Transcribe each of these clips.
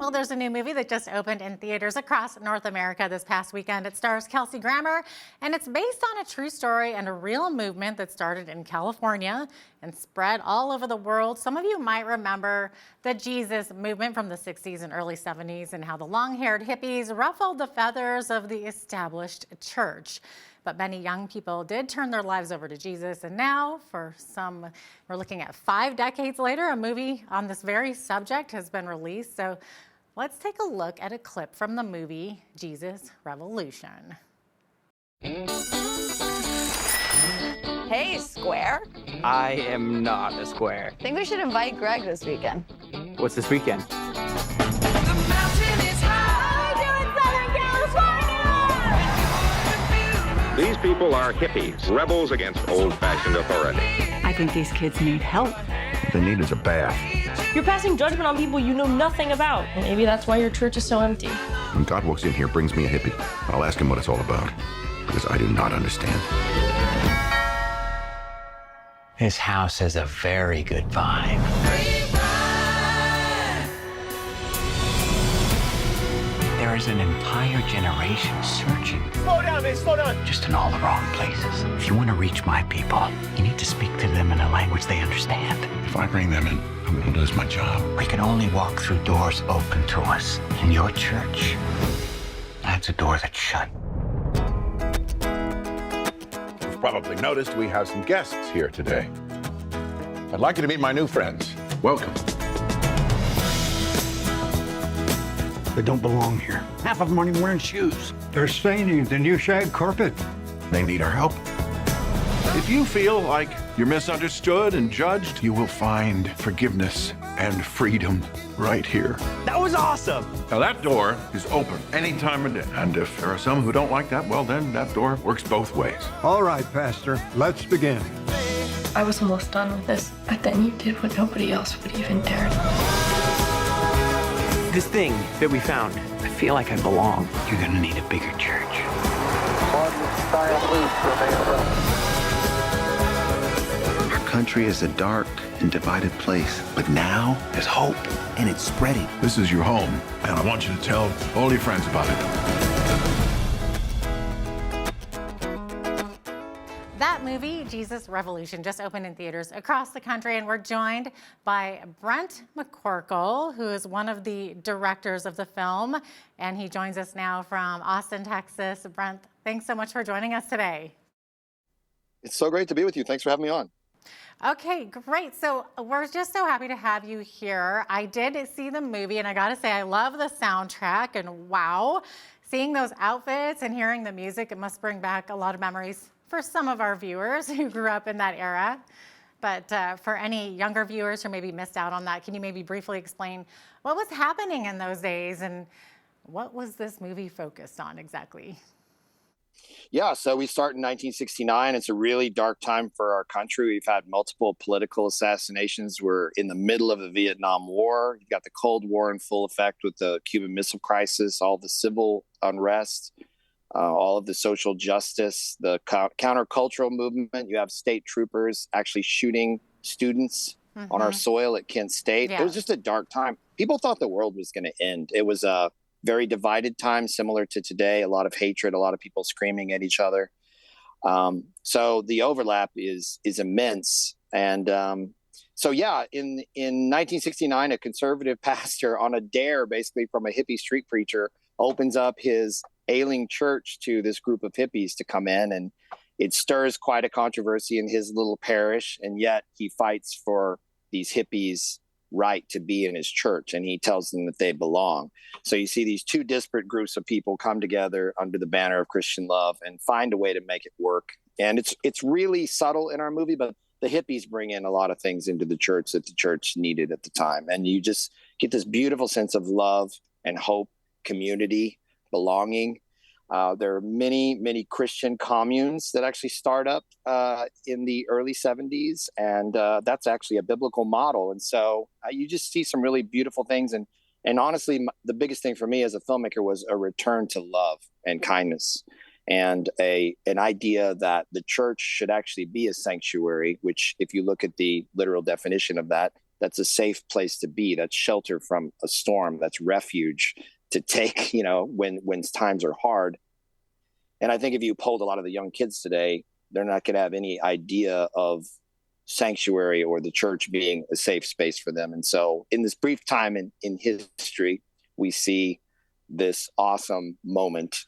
Well, there's a new movie that just opened in theaters across North America this past weekend. It stars Kelsey Grammer, and it's based on a true story and a real movement that started in California and spread all over the world. Some of you might remember the Jesus movement from the 60s and early 70s and how the long-haired hippies ruffled the feathers of the established church. But many young people did turn their lives over to Jesus, and now, for some, we're looking at 5 decades later, a movie on this very subject has been released. So let's take a look at a clip from the movie Jesus Revolution. Hey, Square. I am not a square. Think we should invite Greg this weekend. What's this weekend? These people are hippies, rebels against old-fashioned authority. I think these kids need help. What they need is a bath. You're passing judgment on people you know nothing about. Maybe that's why your church is so empty. When God walks in here, brings me a hippie, I'll ask him what it's all about, because I do not understand. This house has a very good vibe. There is an entire generation searching. Slow down, man, slow down. Just in all the wrong places. If you want to reach my people, you need to speak to them in a language they understand. If I bring them in, I'm going to lose my job. We can only walk through doors open to us. In your church, that's a door that's shut. You've probably noticed we have some guests here today. I'd like you to meet my new friends. Welcome. They don't belong here. Half of them aren't even wearing shoes. They're staining the new shag carpet. They need our help. If you feel like you're misunderstood and judged, you will find forgiveness and freedom right here. That was awesome. Now that door is open any time of day. And if there are some who don't like that, well then that door works both ways. All right, Pastor, let's begin. I was almost done with this, but then you did what nobody else would even dare. This thing that we found, I feel like I belong. You're gonna need a bigger church. Our country is a dark and divided place, but now there's hope, and it's spreading. This is your home, and I want you to tell all your friends about it. That movie, Jesus Revolution, just opened in theaters across the country, and we're joined by Brent McCorkle, who is one of the directors of the film, and he joins us now from Austin, Texas. Brent, thanks so much for joining us today. It's so great to be with you. Thanks for having me on. Okay, great. So we're just so happy to have you here. I did see the movie, and I gotta say, I love the soundtrack, and wow, seeing those outfits and hearing the music, it must bring back a lot of memories for some of our viewers who grew up in that era. But for any younger viewers who maybe missed out on that, can you maybe briefly explain what was happening in those days and what was this movie focused on exactly? Yeah, so we start in 1969. It's a really dark time for our country. We've had multiple political assassinations. We're in the middle of the Vietnam War. You've got the Cold War in full effect with the Cuban Missile Crisis, all the civil unrest, all of the social justice, the countercultural movement. You have state troopers actually shooting students on our soil at Kent State. Yeah. It was just a dark time. People thought the world was going to end. It was a very divided time, similar to today. A lot of hatred, a lot of people screaming at each other. So the overlap is immense. And so, yeah, in 1969, a conservative pastor on a dare, basically from a hippie street preacher, opens up his ailing church to this group of hippies to come in, and it stirs quite a controversy in his little parish, and yet he fights for these hippies' right to be in his church, and he tells them that they belong. So you see these two disparate groups of people come together under the banner of Christian love and find a way to make it work. And it's really subtle in our movie, but the hippies bring in a lot of things into the church that the church needed at the time, and you just get this beautiful sense of love and hope, community, belonging. There are many Christian communes that actually start up in the early 70s, and that's actually a biblical model. And so you just see some really beautiful things. And honestly, the biggest thing for me as a filmmaker was a return to love and kindness, and an idea that the church should actually be a sanctuary, which if you look at the literal definition of that, that's a safe place to be, that's shelter from a storm, that's refuge to take, when times are hard. And I think if you polled a lot of the young kids today, they're not going to have any idea of sanctuary or the church being a safe space for them. And so in this brief time in history, we see this awesome moment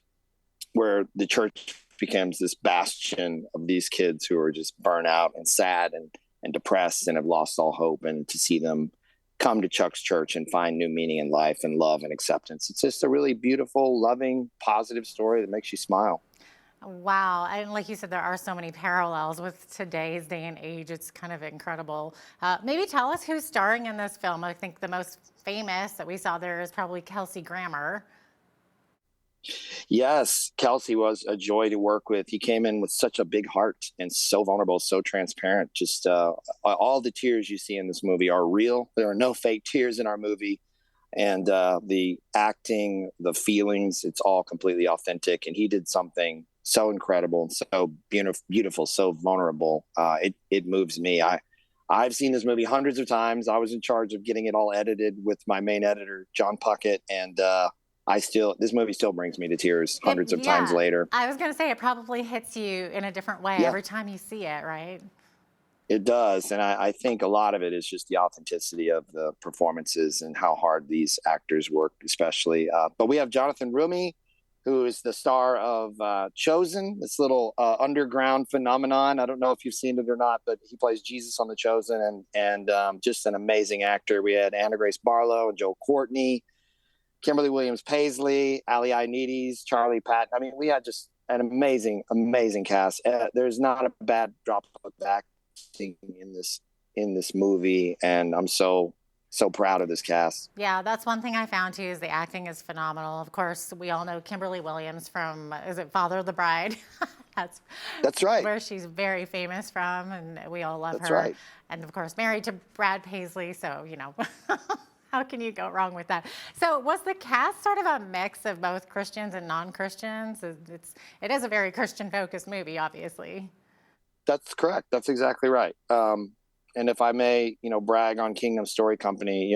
where the church becomes this bastion of these kids who are just burnt out and sad and depressed and have lost all hope, and to see them come to Chuck's church and find new meaning in life and love and acceptance. It's just a really beautiful, loving, positive story that makes you smile. Wow. And like you said, there are so many parallels with today's day and age. It's kind of incredible. Maybe tell us who's starring in this film. I think the most famous that we saw there is probably Kelsey Grammer. Yes, Kelsey was a joy to work with. He came in with such a big heart and so vulnerable, so transparent. Just all the tears you see in this movie are real. There are no fake tears in our movie. And the acting, the feelings, it's all completely authentic. And he did something so incredible, so beautiful, so vulnerable. It moves me. I've seen this movie hundreds of times. I was in charge of getting it all edited with my main editor, John Puckett. And this movie still brings me to tears hundreds of times later. I was going to say, it probably hits you in a different way every time you see it, right? It does. And I think a lot of it is just the authenticity of the performances and how hard these actors work, especially. But we have Jonathan Rumi, who is the star of Chosen, this little underground phenomenon. I don't know if you've seen it or not, but he plays Jesus on The Chosen, and just an amazing actor. We had Anna Grace Barlow and Joel Courtney, Kimberly Williams Paisley, Ali Ianides, Charlie Patton. I mean, we had just an amazing, amazing cast. There's not a bad drop of acting in this movie, and I'm so proud of this cast. Yeah, that's one thing I found too, is the acting is phenomenal. Of course, we all know Kimberly Williams from, is it Father of the Bride? That's right. Where she's very famous from, and we all love That's her. right. And of course, married to Brad Paisley, so, how can you go wrong with that? So was the cast sort of a mix of both Christians and non-Christians? It is a very Christian-focused movie, obviously. That's correct. That's exactly right. And if I may, brag on Kingdom Story Company,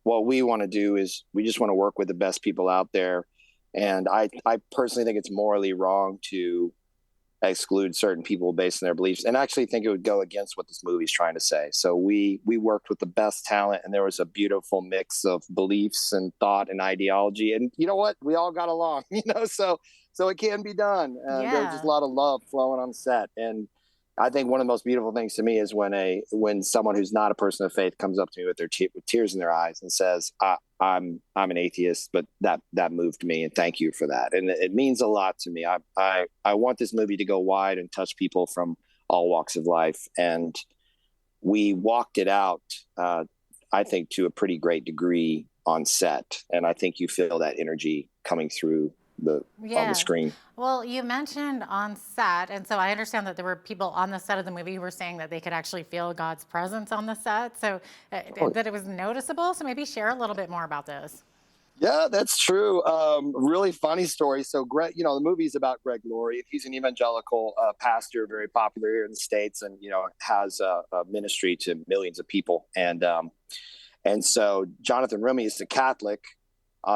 what we want to do is we just want to work with the best people out there. And I personally think it's morally wrong to exclude certain people based on their beliefs, and actually think it would go against what this movie is trying to say. So we worked with the best talent, and there was a beautiful mix of beliefs and thought and ideology. And you know what? We all got along, so it can be done. There was just a lot of love flowing on set. And I think one of the most beautiful things to me is when someone who's not a person of faith comes up to me with with tears in their eyes and says, I'm an atheist, but that moved me, and thank you for that. And it means a lot to me. I want this movie to go wide and touch people from all walks of life. And we walked it out, I think, to a pretty great degree on set. And I think you feel that energy coming through on the screen. Well, you mentioned on set, and so I understand that there were people on the set of the movie who were saying that they could actually feel God's presence on the set, so that it was noticeable. So maybe share a little bit more about this. Yeah, that's true. Really funny story. So Greg, the movie is about Greg Laurie. He's an evangelical pastor, very popular here in the States, and has a ministry to millions of people. And so Jonathan Rumi is a Catholic.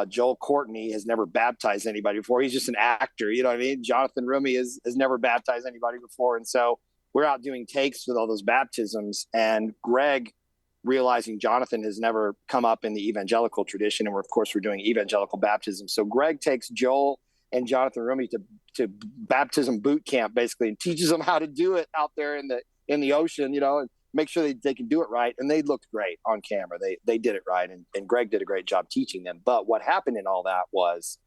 Joel Courtney has never baptized anybody before. He's just an actor. You know what I mean? Jonathan Rumi has never baptized anybody before. And so we're out doing takes with all those baptisms. And Greg, realizing Jonathan has never come up in the evangelical tradition, and we're doing evangelical baptism. So Greg takes Joel and Jonathan Rumi to baptism boot camp, basically, and teaches them how to do it out there in the ocean, and make sure they can do it right. And they looked great on camera. They did it right. And Greg did a great job teaching them. But what happened in all that was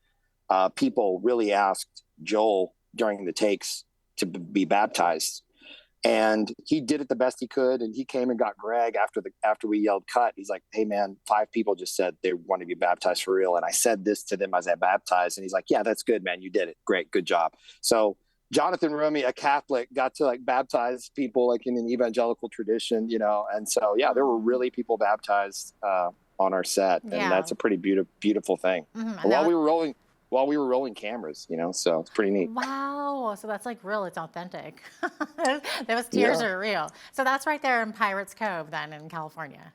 people really asked Joel during the takes to be baptized. And he did it the best he could. And he came and got Greg after we yelled cut. He's like, hey, man, 5 people just said they want to be baptized for real. And I said this to them as I baptized. And he's like, yeah, that's good, man. You did it. Great. Good job. So Jonathan Rumi, a Catholic, got to baptize people in an evangelical tradition, and so there were really people baptized on our set, and that's a pretty beautiful thing. Mm-hmm. While we were rolling cameras, so it's pretty neat. Wow, so that's real, it's authentic. Those tears are real. So that's right there in Pirates Cove, then, in California.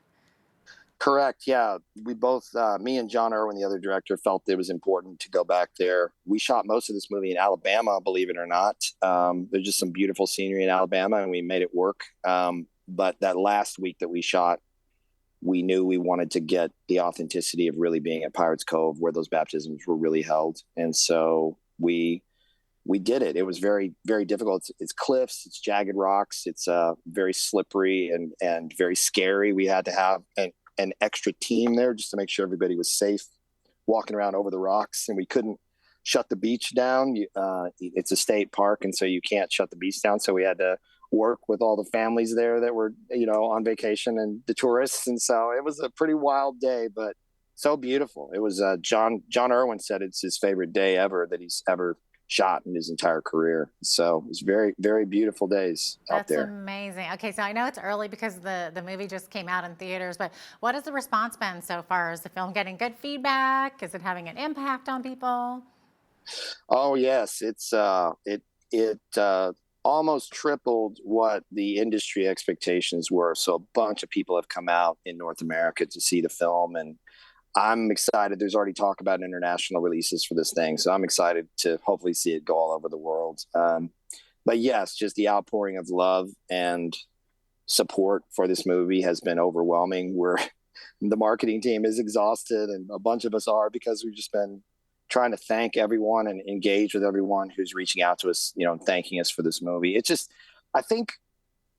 Correct. Yeah. We both, me and John Irwin, the other director, felt it was important to go back there. We shot most of this movie in Alabama, believe it or not. There's just some beautiful scenery in Alabama, and we made it work. But that last week that we shot, we knew we wanted to get the authenticity of really being at Pirates Cove, where those baptisms were really held. And so we did it. It was very, very difficult. It's cliffs, it's jagged rocks, it's very slippery and very scary. We had to have an extra team there just to make sure everybody was safe walking around over the rocks, and we couldn't shut the beach down. It's a state park, and so you can't shut the beach down. So we had to work with all the families there that were, on vacation, and the tourists. And so it was a pretty wild day, but so beautiful. It was John Irwin said it's his favorite day ever that he's ever shot in his entire career. So it was very, very beautiful days out there. That's amazing. Okay, so I know it's early because the movie just came out in theaters, but what has the response been so far? Is the film getting good feedback? Is it having an impact on people? Oh yes, it's it almost tripled what the industry expectations were. So a bunch of people have come out in North America to see the film, and I'm excited. There's already talk about international releases for this thing, so I'm excited to hopefully see it go all over the world. But yes, just the outpouring of love and support for this movie has been overwhelming. The marketing team is exhausted, and a bunch of us are, because we've just been trying to thank everyone and engage with everyone who's reaching out to us, thanking us for this movie. It's just, I think,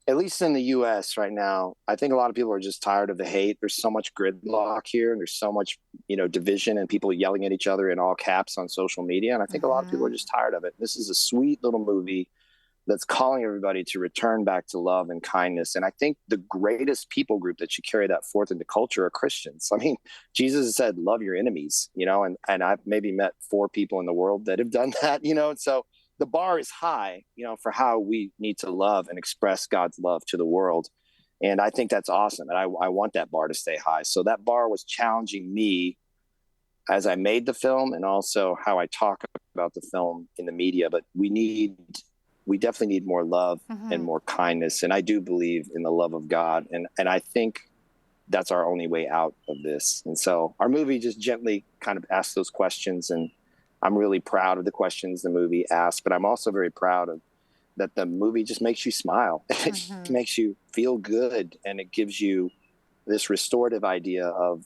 at least in the US right now, I think a lot of people are just tired of the hate. There's so much gridlock here, and there's so much, division, and people yelling at each other in all caps on social media. And I think a lot of people are just tired of it. This is a sweet little movie that's calling everybody to return back to love and kindness. And I think the greatest people group that should carry that forth into culture are Christians. I mean, Jesus said, love your enemies, and I've maybe met 4 people in the world that have done that, and so the bar is high, for how we need to love and express God's love to the world. And I think that's awesome. And I want that bar to stay high. So that bar was challenging me as I made the film, and also how I talk about the film in the media. But we definitely need more love and more kindness. And I do believe in the love of God. And I think that's our only way out of this. And so our movie just gently kind of asks those questions, and I'm really proud of the questions the movie asked, but I'm also very proud of that the movie just makes you smile. It just makes you feel good, and it gives you this restorative idea of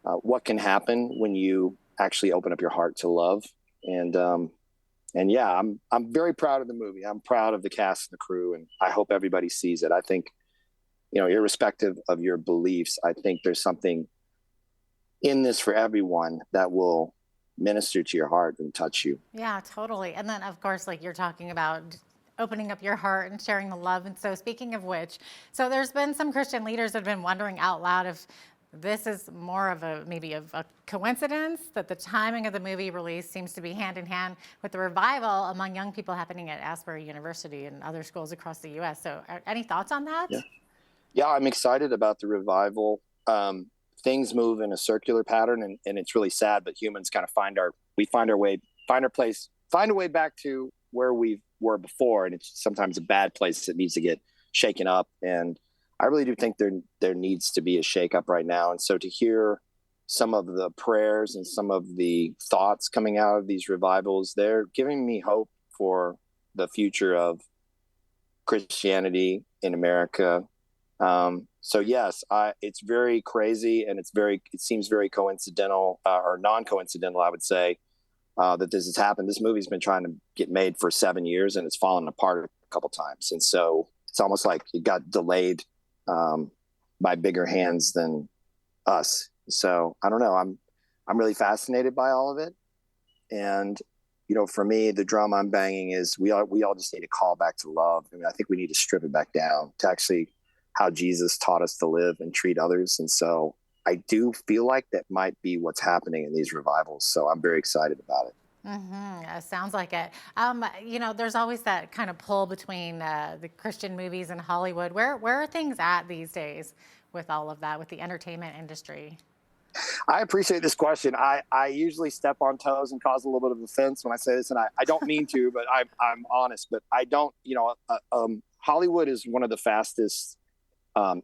what can happen when you actually open up your heart to love. And yeah, I'm very proud of the movie. I'm proud of the cast and the crew, and I hope everybody sees it. I think, irrespective of your beliefs, I think there's something in this for everyone that will minister to your heart and touch you. Yeah, totally. And then, of course, like you're talking about opening up your heart and sharing the love. And so speaking of which, so there's been some Christian leaders that have been wondering out loud if this is more of maybe a coincidence that the timing of the movie release seems to be hand in hand with the revival among young people happening at Asbury University and other schools across the U.S. So any thoughts on that? Yeah, I'm excited about the revival. Things move in a circular pattern, and it's really sad, but humans kind of find our way back to where we were before. And it's sometimes a bad place that needs to get shaken up. And I really do think there needs to be a shakeup right now. And so to hear some of the prayers and some of the thoughts coming out of these revivals, they're giving me hope for the future of Christianity in America. So yes, it's very crazy, and it seems very coincidental or non-coincidental, I would say, that this has happened. This movie's been trying to get made for 7 years, and it's fallen apart a couple times. And so it's almost like it got delayed by bigger hands than us. So I don't know. I'm really fascinated by all of it. And, for me, the drum I'm banging is we all just need to call back to love. I mean, I think we need to strip it back down to actually how Jesus taught us to live and treat others. And so I do feel like that might be what's happening in these revivals. So I'm very excited about it. Yeah, sounds like it. There's always that kind of pull between the Christian movies and Hollywood. Where are things at these days with all of that, with the entertainment industry? I appreciate this question. I usually step on toes and cause a little bit of offense when I say this, and I don't mean to, but I'm honest. But I don't, Hollywood is one of the fastest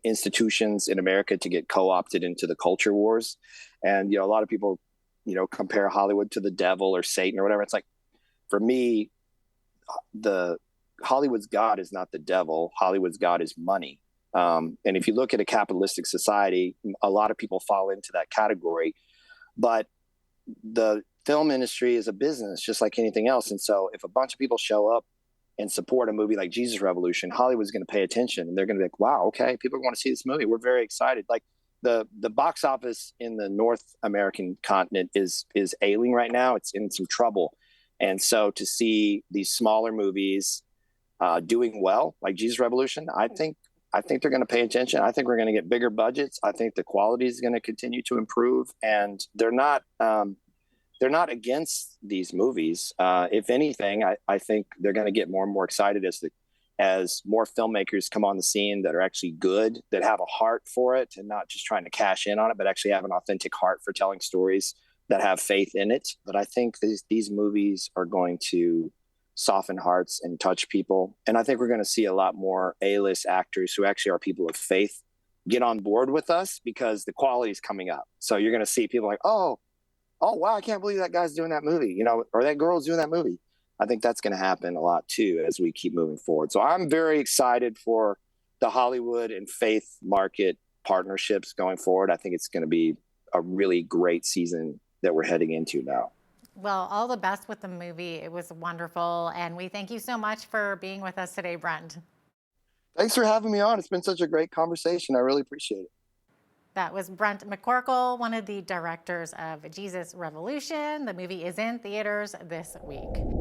institutions in America to get co-opted into the culture wars. And, a lot of people, compare Hollywood to the devil or Satan or whatever. It's like, for me, the Hollywood's God is not the devil. Hollywood's God is money. And if you look at a capitalistic society, a lot of people fall into that category. But the film industry is a business just like anything else. And so if a bunch of people show up and support a movie like Jesus Revolution, Hollywood's going to pay attention, and they're going to be like, wow, okay, people want to see this movie. We're very excited. Like the box office in the North American continent is ailing right now. It's in some trouble. And so to see these smaller movies doing well, like Jesus Revolution, I think they're going to pay attention. I think we're going to get bigger budgets. I think the quality is going to continue to improve, and they're not against these movies. If anything, I think they're going to get more and more excited as more filmmakers come on the scene that are actually good, that have a heart for it, and not just trying to cash in on it, but actually have an authentic heart for telling stories that have faith in it. But I think these movies are going to soften hearts and touch people. And I think we're going to see a lot more A-list actors who actually are people of faith get on board with us, because the quality is coming up. So you're going to see people like, oh, wow, I can't believe that guy's doing that movie, or that girl's doing that movie. I think that's going to happen a lot too as we keep moving forward. So I'm very excited for the Hollywood and faith market partnerships going forward. I think it's going to be a really great season that we're heading into now. Well, all the best with the movie. It was wonderful. And we thank you so much for being with us today, Brent. Thanks for having me on. It's been such a great conversation. I really appreciate it. That was Brent McCorkle, one of the directors of Jesus Revolution. The movie is in theaters this week.